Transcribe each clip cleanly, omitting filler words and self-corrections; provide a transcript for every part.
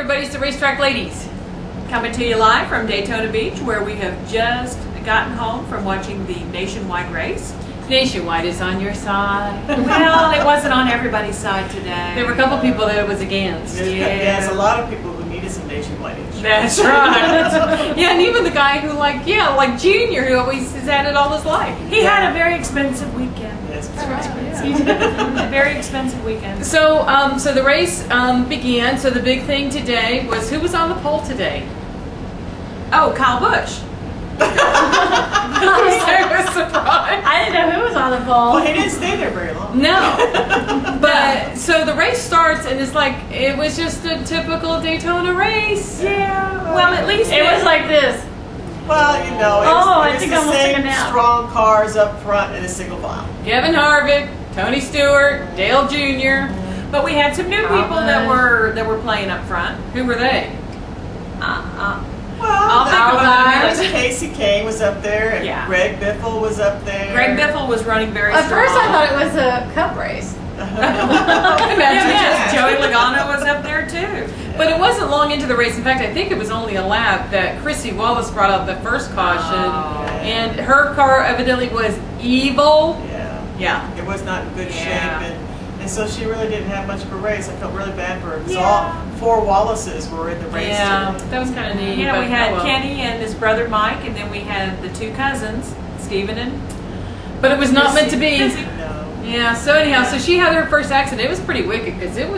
everybody, it's the Racetrack Ladies. Coming to you live from Daytona Beach, where we have just gotten home from watching the nationwide race. Nationwide is on your side. Well, it wasn't on everybody's side today. There were a couple people that it was against. There's a lot of people who needed some nationwide insurance. That's right. Yeah, and even the guy who like Junior, who always has had it all his life. He had a very expensive weekend. Yes, That's right. Yeah. A very expensive weekend. So, so the race began. So the big thing today was who was on the pole today? Oh, Kyle Busch. I was surprised. I didn't know who was on the pole. Well, he didn't stay there very long. No. But so the race starts and it's like it was just a typical Daytona race. Yeah. Well, at least It was like this. Well, you know, it I was think the I'm gonna take a same nap. strong cars up front in a single file. Kevin Harvick, Tony Stewart, Dale Jr. But we had some new people that were playing up front. Who were they? Well, I'll think about it. Casey Kane was up there, and Yeah. Greg Biffle was up there. Greg Biffle was running very At strong. first I thought it was a cup race. Yeah, Joey Logano was up there too. But it wasn't long into the race. In fact, I think it was only a lap that Chrissy Wallace brought out the first caution, and her car evidently was evil. Yeah. It was not in good shape, and so she really didn't have much of a race. I felt really bad for her. Because all four Wallaces were in the race. Yeah, today. that was kind of neat. Yeah, but we had oh well. Kenny and his brother Mike, and then we had the two cousins, Steven and But it was not meant to be. Chrissy. No. Yeah. So anyhow, so she had her first accident. It was pretty wicked because it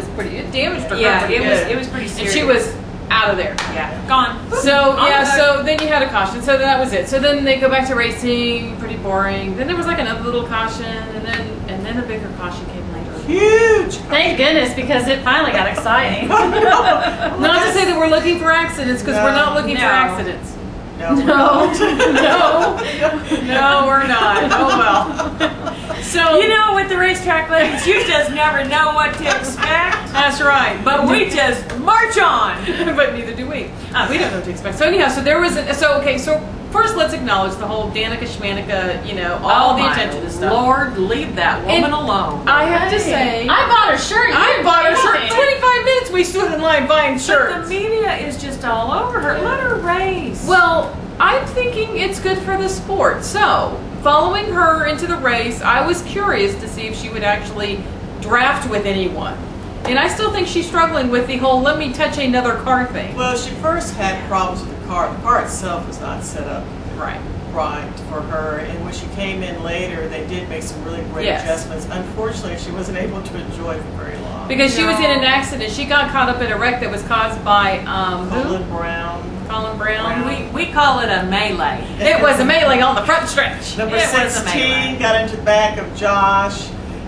damaged her. Yeah, pretty it good. was pretty And serious. she was out of there. Yeah, gone. So On yeah, the- so then you had a caution. So that was it. So then they go back to racing, pretty boring. Then there was like another little caution, and then a bigger caution came later. Huge. Thank goodness, because it finally got exciting. Not to say that we're looking for accidents, because we're not looking for No. accidents. No. No, we're not. Oh well. So You know, with the Racetrack Ladies, you just never know what to expect. that's right. But we just march on. But neither do we. We don't know what to expect. So anyhow, so there was so first let's acknowledge the whole Danica Schmanica, all the attention and stuff. Lord, leave that woman alone. I have to say, I bought a shirt. I bought a shirt. 25 minutes we stood in line buying But shirts. the media is just all over her. Let her race. Well, I'm thinking it's good for the sport. So, following her into the race, I was curious to see if she would actually draft with anyone. And I still think she's struggling with the whole let me touch another car thing. Well, she first had problems with the car. The car itself was not set up Right. for her, and when she came in later, they did make some really great Yes. adjustments. Unfortunately, she wasn't able to enjoy it for very long. Because she was in an accident. She got caught up in a wreck that was caused by, who? Colin Brown. Colin Brown. we call it a melee. It was a melee on the front stretch. Number It was a 16 melee. got into the back of Josh,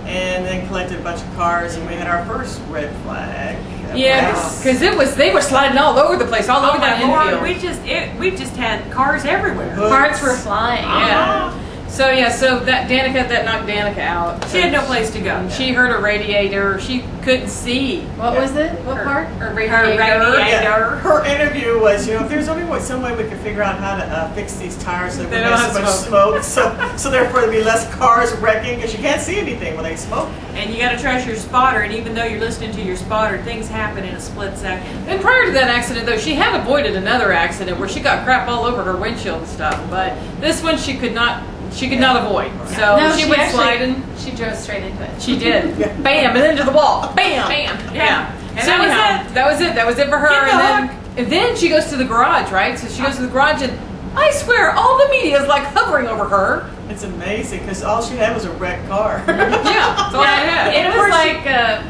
and then collected a bunch of cars, and we had our first red flag. Yeah, because they were sliding all over the place, all over that my Lord, infield. we just had cars everywhere. Parts were flying. Yeah. So that Danica, that knocked Danica out. She had no place to go. She hurt her radiator. She couldn't see. What was it? What part? Her Her radiator. radiator. Her interview was, if there's only some way we could figure out how to fix these tires so They they don't don't have have so much smoke, so therefore there'd be less cars wrecking, because you can't see anything when they smoke. And you got to trust your spotter, and even though you're listening to your spotter, things happen in a split second. And prior to that accident, though, she had avoided another accident where she got crap all over her windshield and stuff. But this one, she could not avoid. So No, she went actually- sliding. She drove straight into it. She did. Bam, and into the wall. Bam. Bam. Yeah. And So that was anyhow, it. That was it for her. Get the And then she goes to the garage, right? So she goes to the garage, and I swear, all the media is like hovering over her. It's amazing, because all she had was a wrecked car. Yeah, that's all I had. It of was course like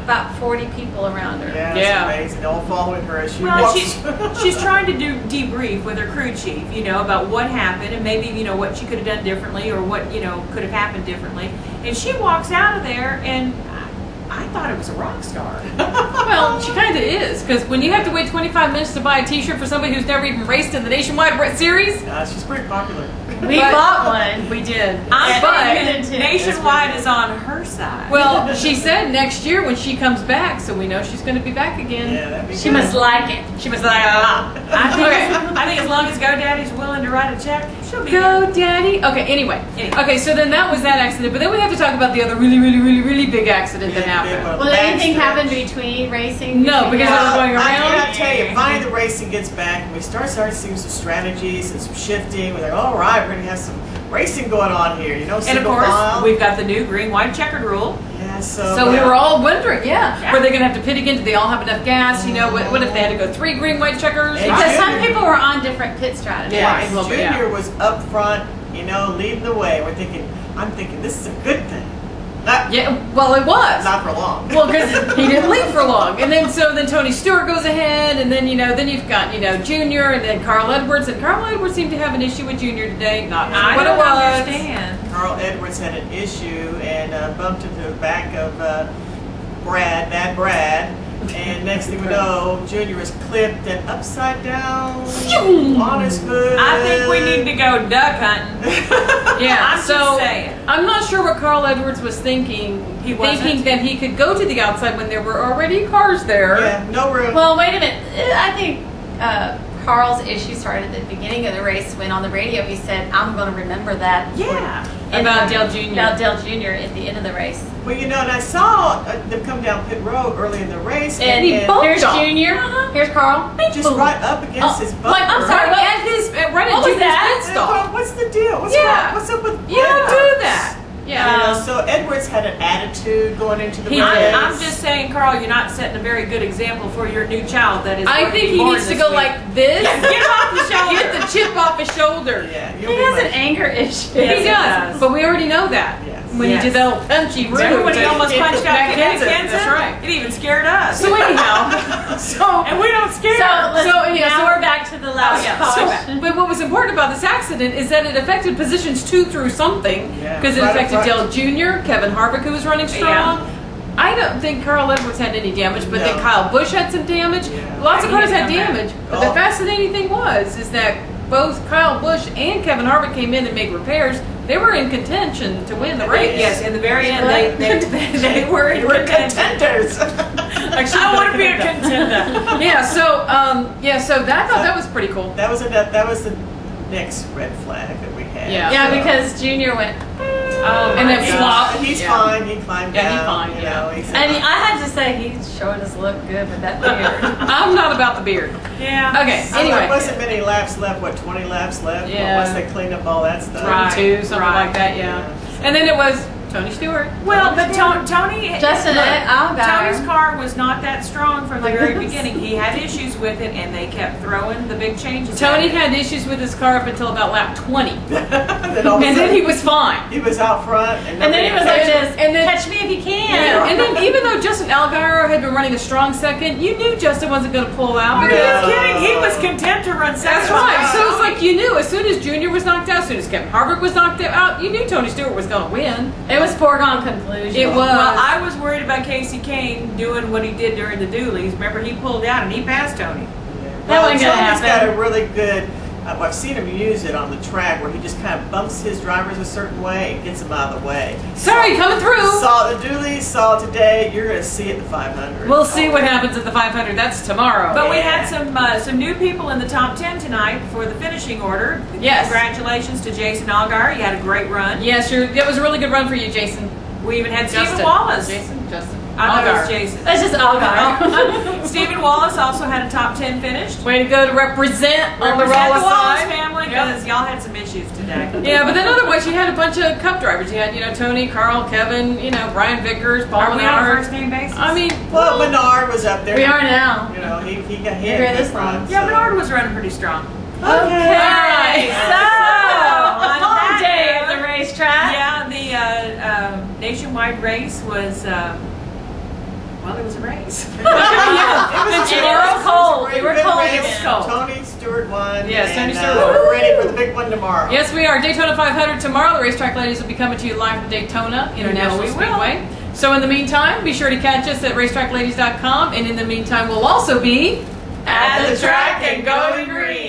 about 40 people around her. Yeah, Yeah. it's amazing. All following her as she Well, walks. she's trying to debrief with her crew chief, about what happened and maybe, what she could have done differently or what, could have happened differently. And she walks out of there, and I thought it was a rock star. Well, she kind of is, because when you have to wait 25 minutes to buy a T-shirt for somebody who's never even raced in the Nationwide Series, She's pretty popular. We But- bought one. we did. I'm But Good too. Nationwide is on her side. Well, she said next year when she comes back, so we know she's going to be back again. Yeah, that'd be She good. must like it. She was like, ah. I think as long as GoDaddy's willing to write a check, she'll be Go, Daddy. Okay, anyway. Anyway. Okay, so then that was that accident. But then we have to talk about the other really big accident that happened. Will anything happen between racing? No, because I was going I around. gotta tell you, finally the racing gets back, and we start seeing some strategies and some shifting. We're like, all right, we're gonna have some racing going on here, you know, And of single course, file. we've got the new green-white checkered rule. Yeah, So we were all wondering, Yeah. were they going to have to pit again? Do they all have enough gas? You know, what if they had to go 3 green, white checkers? And Because some Junior- people were on different pit strategies. Yeah, Right, and well, yeah. Junior was up front, you know, leading the way. I'm thinking this is a good thing. Yeah, well, it was. Not for long. Well, because he didn't leave for long, and then Tony Stewart goes ahead, and then then you've got Junior, and then Carl Edwards, and Carl Edwards seemed to have an issue with Junior today. Not sure I what don't it was. understand. Carl Edwards had an issue and bumped into the back of Bad Brad. And next thing we know, Junior was clipped and upside down on his hood. I think we need to go duck hunting. Yeah, I'm so just saying. I'm not sure what Carl Edwards was thinking. He wasn't? Thinking that he could go to the outside when there were already cars there. Yeah, no room. Well, wait a minute. I think Carl's issue started at the beginning of the race when on the radio he said, "I'm going to remember that." Yeah. About Dale Jr. About Dale Jr. at the end of the race. Well, and I saw them come down pit road early in the race, And he bumped here's off. Junior. Here's Carl. just right up against his bumper. I'm sorry, Right what? at his right What at was Junior's that? pit And I stop. thought, what's the deal? What's Yeah. wrong? What's up with You don't do Edwards? that. You Yeah. know, so Edwards had an attitude going into the He race. did. I'm just saying, Carl, you're not setting a very good example for your new child that is. I going to think be he born needs to this go week. like this. Get off the shoulder. Get the chip off his shoulder. Yeah, He you'll be has like- an anger issue. Yes, He he does, does. but we already know that. Yes. When Yes. he did that little punchy Remember when he to almost punched out Matt Matt Kenseth? Kenseth? That's right. It even scared us. So anyhow, so and we don't scare. So anyhow, now so- we're back to the last yeah, caution. but what was important about this accident is that it affected positions 2 through something Yeah, because it right up affected front. Dale Jr., Kevin Harvick, who was running strong. I don't think Carl Edwards had any damage, but then No. Kyle Busch had some damage. Yeah. Lots of And he cars had didn't come damage. But Oh. the fascinating thing is that both Kyle Busch and Kevin Harvick came in and made repairs. They were in contention to win the race. Yes, in the very end, they were in We're contention. contenders. I want to be a contender. Yeah, so that I thought that was pretty cool. that was the next red flag that we had. Yeah. Yeah, So- because Junior went. Oh, And my then God. flop. And he's Yeah. fine. He climbed Yeah, he's down. fine, You yeah. know, he said, And I had to say he sure does look good with that beard. I'm not about the beard. Yeah. Okay, There anyway. wasn't many laps left. What, 20 laps left? Yeah. Once they cleaned up all that stuff. Right. 2, something right. like that, yeah. And then it was Tony Stewart. Well, but Tony, Justin, I'll Tony's go. car was not that strong from the very Yes. beginning. He had issues with it, and they kept throwing the big changes. Tony at it. had issues with his car up until about lap 20. Then all of a And then sudden, he was fine. he was out front. And then he was nobody- like this, And then- catch me if you can. Yeah, and then even though Justin Allgaier had been running a strong second, you knew Justin wasn't going to pull out. Are you Because kidding? He was content to run second. that's right. So it's like you knew as soon as Junior was knocked out, as soon as Kevin Harvick was knocked out, you knew Tony Stewart was going to win. It was foregone conclusion. It was. Well, I was worried about Casey Kane doing what he did during the dualies. Remember, he pulled out and he passed Tony. That wasn't gonna Tony's got happen. a really good. I've seen him use it on the track where he just kind of bumps his drivers a certain way and gets them out of the way. Sorry, coming through. Saw the dualies, saw it today. You're going to see it at the 500. We'll see what happens at the 500. That's tomorrow. But we Yeah. had some new people in the top 10 tonight for the finishing order. Yes. Congratulations to Jason Allgaier. You had a great run. yes, that was a really good run for you, Jason. We even had Justin. Stephen Wallace. Justin. I thought it was Allgaier. Jason. That's just Allgaier. Stephen Wallace also had a top 10 finished. Way to go to represent on the Represent Wallace the Wallace side. family because y'all had some issues today. Yeah, but then otherwise you had a bunch of cup drivers. You had, Tony, Carl, Kevin, Brian Vickers, Paul Are we on a Menard. first name basis? I mean, Well, Menard was up there. We are now. You know, he got hit. You're here this long. yeah, Menard was running pretty strong. Okay, So, on on that that day at note, the racetrack. Yeah, the nationwide race was, well, it was a race. It was And a it was cold. We were good cold race. again. Cold. Tony Stewart won. Yes, Tony and, Stewart won. We're ready for the big one tomorrow. yes, we are. Daytona 500 tomorrow. The racetrack ladies will be coming to you live from Daytona International we will. Speedway. So in the meantime, be sure to catch us at racetrackladies.com. And in the meantime, we'll also be At the track and going green.